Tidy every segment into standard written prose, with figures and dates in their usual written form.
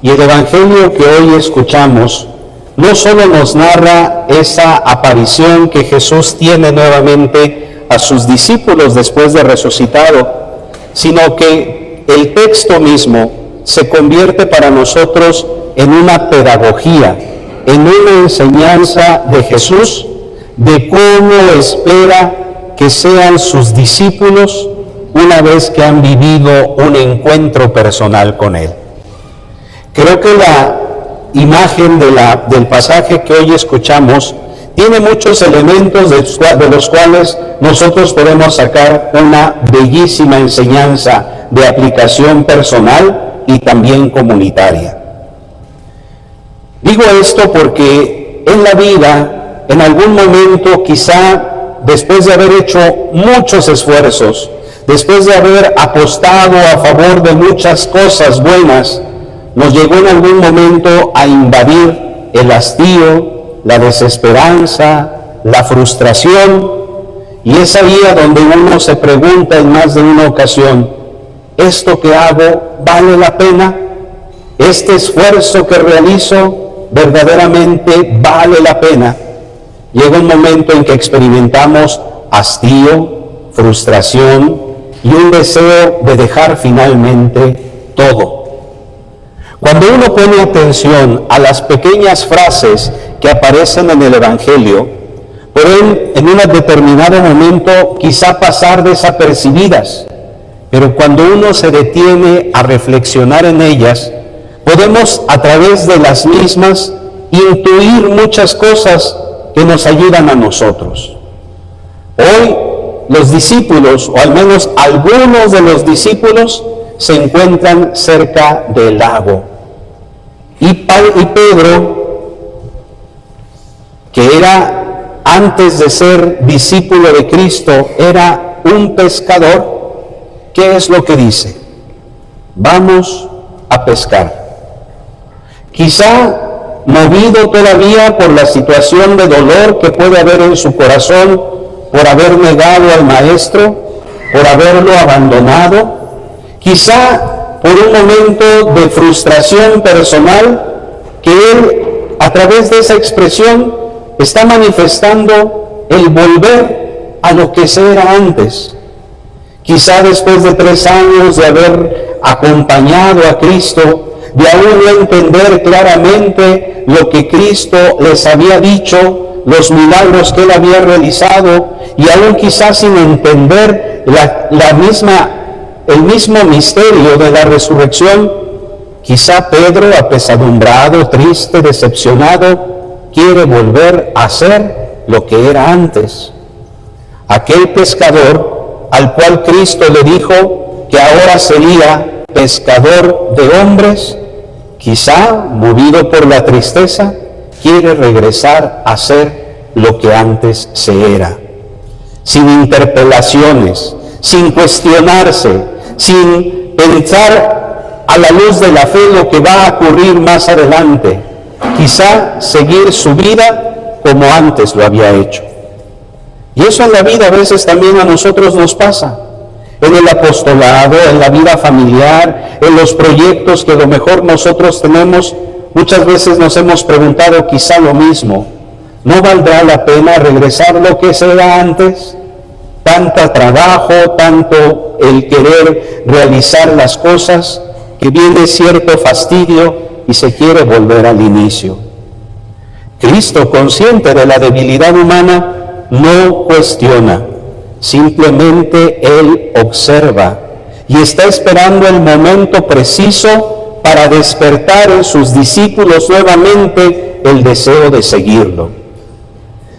Y el Evangelio que hoy escuchamos no solo nos narra esa aparición que Jesús tiene nuevamente a sus discípulos después de resucitado, sino que el texto mismo se convierte para nosotros en una pedagogía, en una enseñanza de Jesús de cómo espera que sean sus discípulos una vez que han vivido un encuentro personal con Él. Creo que la imagen del pasaje que hoy escuchamos tiene muchos elementos de los cuales nosotros podemos sacar una bellísima enseñanza de aplicación personal y también comunitaria. Digo esto porque en la vida, en algún momento, quizá después de haber hecho muchos esfuerzos, después de haber apostado a favor de muchas cosas buenas, nos llegó en algún momento a invadir el hastío, la desesperanza, la frustración, y es ahí a donde uno se pregunta en más de una ocasión: ¿esto que hago vale la pena? ¿Este esfuerzo que realizo verdaderamente vale la pena? Llega un momento en que experimentamos hastío, frustración y un deseo de dejar finalmente todo. Cuando uno pone atención a las pequeñas frases que aparecen en el Evangelio, pueden en un determinado momento quizá pasar desapercibidas, pero cuando uno se detiene a reflexionar en ellas, podemos a través de las mismas intuir muchas cosas que nos ayudan a nosotros. Hoy los discípulos, o al menos algunos de los discípulos, se encuentran cerca del lago. Y Pedro, que era, antes de ser discípulo de Cristo, era un pescador, ¿qué es lo que dice? Vamos a pescar. Quizá movido todavía por la situación de dolor que puede haber en su corazón por haber negado al Maestro, por haberlo abandonado, quizá por un momento de frustración personal, que él, a través de esa expresión, está manifestando el volver a lo que se era antes. Quizá después de 3 años de haber acompañado a Cristo, de aún no entender claramente lo que Cristo les había dicho, los milagros que Él había realizado, y aún quizás sin entender el mismo misterio de la resurrección, quizá Pedro, apesadumbrado, triste, decepcionado, quiere volver a ser lo que era antes. Aquel pescador al cual Cristo le dijo que ahora sería pescador de hombres, quizá, movido por la tristeza, quiere regresar a ser lo que antes se era, sin interpelaciones, sin cuestionarse, sin pensar a la luz de la fe lo que va a ocurrir más adelante, quizá seguir su vida como antes lo había hecho. Y eso en la vida a veces también a nosotros nos pasa, en el apostolado, en la vida familiar, en los proyectos que a lo mejor nosotros tenemos. Muchas veces nos hemos preguntado quizá lo mismo: ¿no valdrá la pena regresar lo que se era antes? Tanto trabajo, tanto el querer realizar las cosas, que viene cierto fastidio y se quiere volver al inicio. Cristo, consciente de la debilidad humana, no cuestiona, simplemente Él observa y está esperando el momento preciso para despertar en sus discípulos nuevamente el deseo de seguirlo.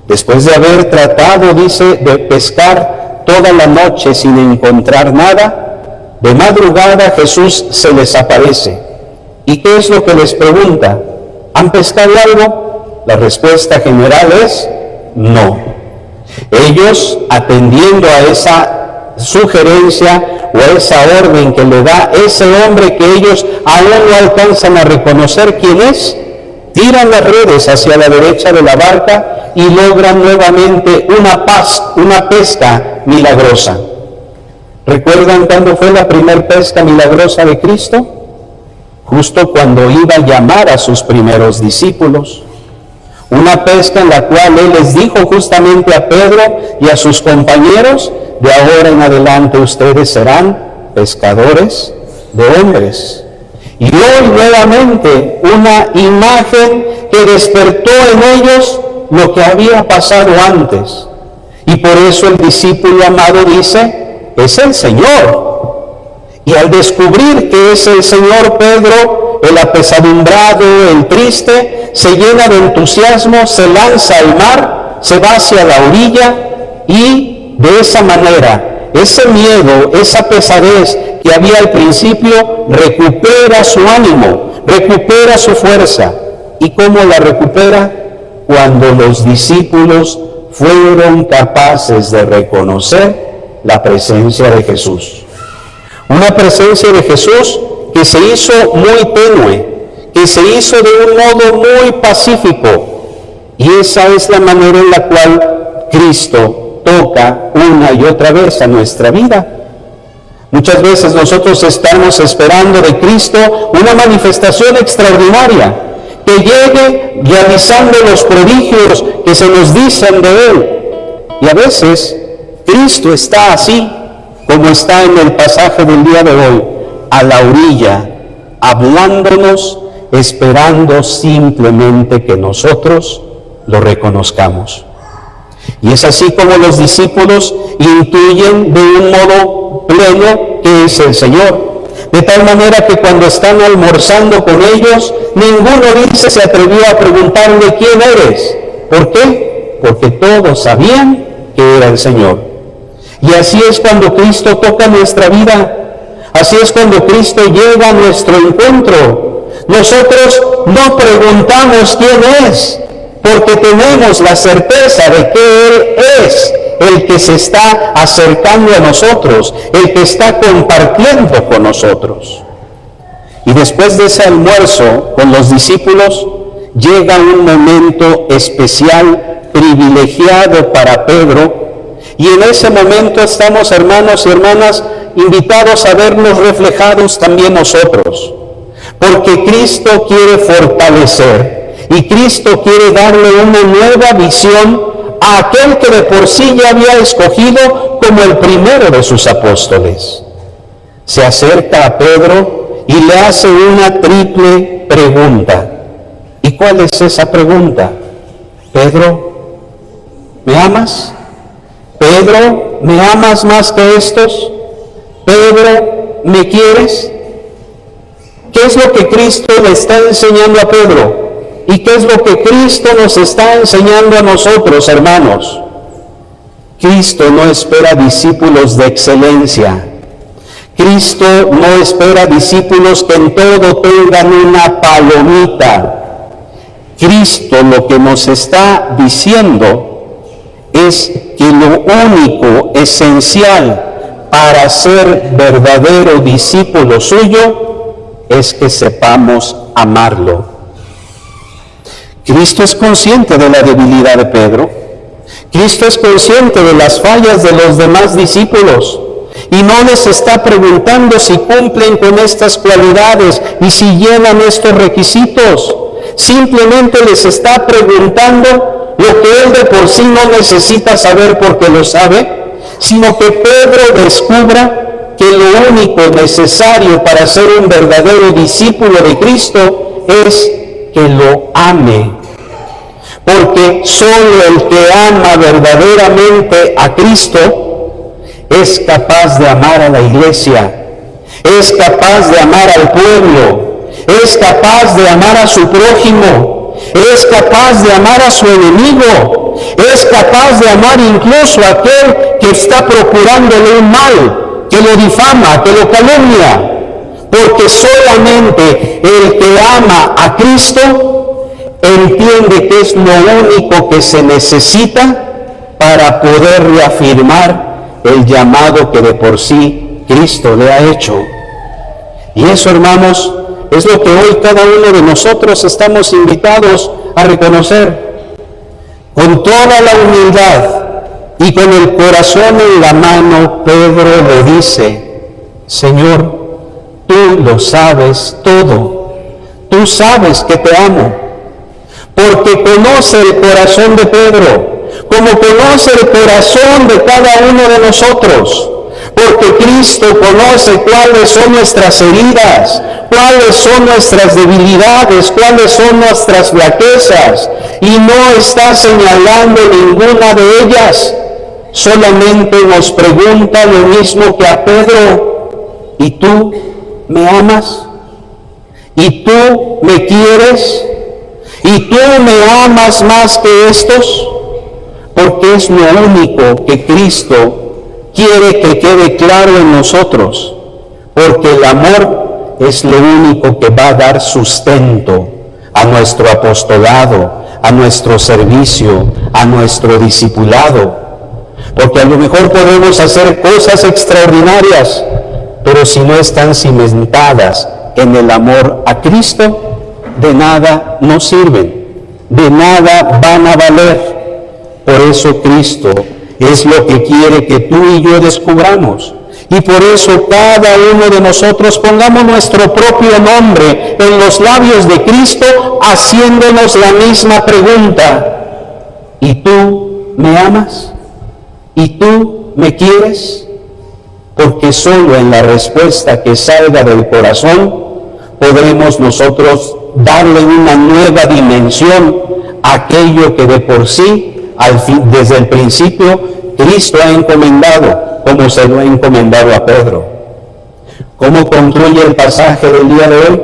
Después de haber tratado, dice, de pescar toda la noche sin encontrar nada, de madrugada Jesús se les aparece. ¿Y qué es lo que les pregunta? ¿Han pescado algo? La respuesta general es no. Ellos, atendiendo a esa sugerencia o a esa orden que le da ese hombre que ellos aún no alcanzan a reconocer quién es, tiran las redes hacia la derecha de la barca y logran nuevamente una pesca milagrosa. ¿Recuerdan cuándo fue la primera pesca milagrosa de Cristo? justo cuando iba a llamar a sus primeros discípulos. Una pesca en la cual Él les dijo justamente a Pedro y a sus compañeros: de ahora en adelante ustedes serán pescadores de hombres. Y hoy nuevamente una imagen que despertó en ellos lo que había pasado antes. Y por eso el discípulo amado dice: es el Señor. Y al descubrir que es el Señor, Pedro, el apesadumbrado, el triste, se llena de entusiasmo, se lanza al mar, se va hacia la orilla y de esa manera, ese miedo, esa pesadez que había al principio, recupera su ánimo, recupera su fuerza. ¿Y cómo la recupera? Cuando los discípulos fueron capaces de reconocer la presencia de Jesús. Una presencia de Jesús que se hizo muy tenue, que se hizo de un modo muy pacífico. Y esa es la manera en la cual Cristo toca una y otra vez a nuestra vida. Muchas veces nosotros estamos esperando de Cristo una manifestación extraordinaria, que llegue realizando los prodigios que se nos dicen de Él. Y a veces Cristo está así, como está en el pasaje del día de hoy, a la orilla, hablándonos, esperando simplemente que nosotros lo reconozcamos. Y es así como los discípulos intuyen de un modo pleno que es el Señor. De tal manera que cuando están almorzando con ellos, ninguno se atrevió a preguntarle: ¿quién eres? ¿Por qué? Porque todos sabían que era el Señor. Y así es cuando Cristo toca nuestra vida. Así es cuando Cristo llega a nuestro encuentro. Nosotros no preguntamos quién es, porque tenemos la certeza de que Él es el que se está acercando a nosotros, el que está compartiendo con nosotros. Y después de ese almuerzo con los discípulos, llega un momento especial, privilegiado para Pedro, y en ese momento estamos, hermanos y hermanas, invitados a vernos reflejados también nosotros, porque Cristo quiere fortalecer y Cristo quiere darle una nueva visión a aquel que de por sí ya había escogido como el primero de sus apóstoles. Se acerca a Pedro y le hace una triple pregunta. ¿Y cuál es esa pregunta? Pedro, ¿me amas? Pedro, ¿me amas más que estos? Pedro, ¿me quieres? ¿Qué es lo que Cristo le está enseñando a Pedro? ¿Y qué es lo que Cristo nos está enseñando a nosotros, hermanos? Cristo no espera discípulos de excelencia. Cristo no espera discípulos que en todo tengan una palomita. Cristo lo que nos está diciendo es que lo único esencial para ser verdadero discípulo suyo es que sepamos amarlo. Cristo es consciente de la debilidad de Pedro. Cristo es consciente de las fallas de los demás discípulos y no les está preguntando si cumplen con estas cualidades y si llenan estos requisitos. Simplemente les está preguntando lo que él de por sí no necesita saber porque lo sabe, sino que Pedro descubra que lo único necesario para ser un verdadero discípulo de Cristo es que lo ame. Porque solo el que ama verdaderamente a Cristo es capaz de amar a la iglesia, es capaz de amar al pueblo, es capaz de amar a su prójimo, es capaz de amar a su enemigo, es capaz de amar incluso a aquel que está procurándole un mal, que lo difama, que lo calumnia. Porque solamente el que ama a Cristo entiende que es lo único que se necesita para poder reafirmar el llamado que de por sí Cristo le ha hecho. Y eso, hermanos, es lo que hoy cada uno de nosotros estamos invitados a reconocer. Con toda la humildad y con el corazón en la mano, Pedro le dice: Señor, tú lo sabes todo. tú sabes que te amo, porque conoce el corazón de Pedro, como conoce el corazón de cada uno de nosotros, porque Cristo conoce cuáles son nuestras heridas, cuáles son nuestras debilidades, cuáles son nuestras flaquezas, y no está señalando ninguna de ellas. Solamente nos pregunta lo mismo que a Pedro: ¿y tú me amas? ¿Y tú me quieres? ¿Y tú me amas más que estos? Porque es lo único que Cristo quiere que quede claro en nosotros, porque el amor es lo único que va a dar sustento a nuestro apostolado, a nuestro servicio, a nuestro discipulado. Porque a lo mejor podemos hacer cosas extraordinarias, pero si no están cimentadas en el amor a Cristo, de nada nos sirven, de nada van a valer. Por eso Cristo es lo que quiere que tú y yo descubramos. Y por eso cada uno de nosotros pongamos nuestro propio nombre en los labios de Cristo, haciéndonos la misma pregunta: ¿y tú me amas? ¿Y tú me quieres? Porque solo en la respuesta que salga del corazón podremos nosotros darle una nueva dimensión a aquello que de por sí, desde el principio, Cristo ha encomendado, como se lo ha encomendado a Pedro. ¿Cómo concluye el pasaje del día de hoy?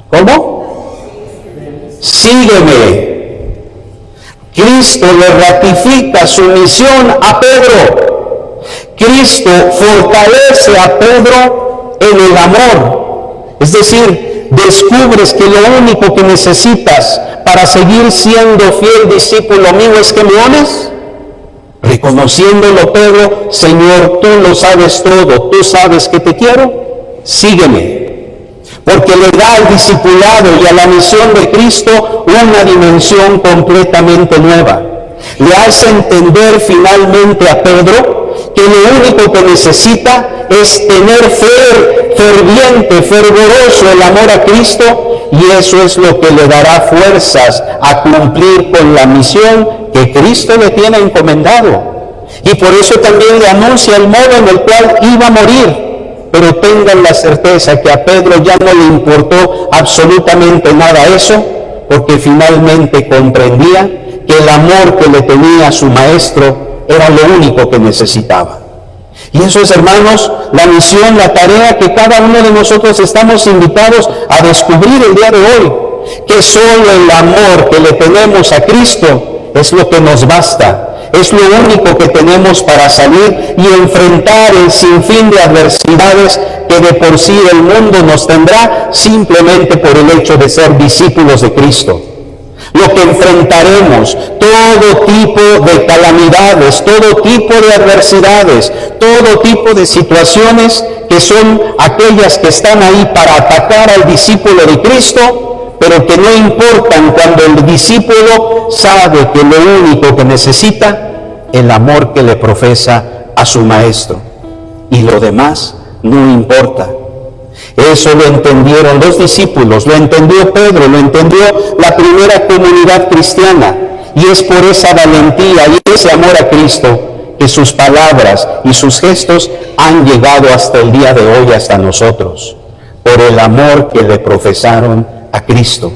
¿Cómo? Sígueme. Cristo le ratifica su misión a Pedro. Cristo fortalece a Pedro en el amor. Es decir, descubres que lo único que necesitas para seguir siendo fiel discípulo mío es que me ames. Reconociéndolo, Pedro: Señor, tú lo sabes todo, tú sabes que te quiero, sígueme. Porque le da al discipulado y a la misión de Cristo una dimensión completamente nueva. Le hace entender finalmente a Pedro que lo único que necesita es tener ferviente, fervoroso el amor a Cristo, y eso es lo que le dará fuerzas a cumplir con la misión que Cristo le tiene encomendado. Y por eso también le anuncia el modo en el cual iba a morir. Pero tengan la certeza que a Pedro ya no le importó absolutamente nada eso, porque finalmente comprendía que el amor que le tenía a su maestro era lo único que necesitaba. Y eso es, hermanos, la misión, la tarea que cada uno de nosotros estamos invitados a descubrir el día de hoy, que solo el amor que le tenemos a Cristo es lo que nos basta. Es lo único que tenemos para salir y enfrentar el sinfín de adversidades que de por sí el mundo nos tendrá simplemente por el hecho de ser discípulos de Cristo. Lo que enfrentaremos, todo tipo de calamidades, todo tipo de adversidades, todo tipo de situaciones que son aquellas que están ahí para atacar al discípulo de Cristo, pero que no importan cuando el discípulo sabe que lo único que necesita es el amor que le profesa a su maestro, y lo demás no importa. Eso lo entendieron los discípulos, lo entendió Pedro, lo entendió la primera comunidad cristiana, y es por esa valentía y ese amor a Cristo que sus palabras y sus gestos han llegado hasta el día de hoy, hasta nosotros, por el amor que le profesaron a Cristo,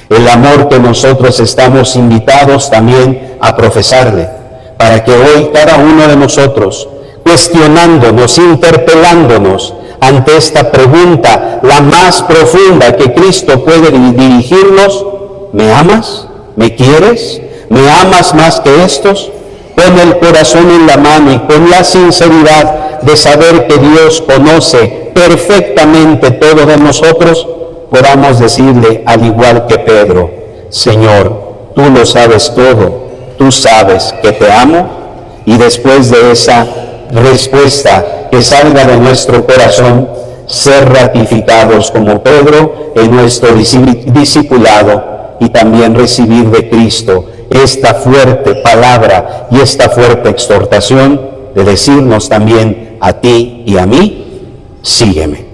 el amor que nosotros estamos invitados también a profesarle, para que hoy cada uno de nosotros, cuestionándonos, interpelándonos ante esta pregunta, la más profunda que Cristo puede dirigirnos: ¿me amas? ¿Me quieres? ¿Me amas más que estos? Con el corazón en la mano y con la sinceridad de saber que Dios conoce perfectamente todo de nosotros, podamos decirle, al igual que Pedro: Señor, tú lo sabes todo, tú sabes que te amo. Y después de esa respuesta que salga de nuestro corazón, ser ratificados como Pedro en nuestro discipulado y también recibir de Cristo esta fuerte palabra y esta fuerte exhortación de decirnos también a ti y a mí, sígueme.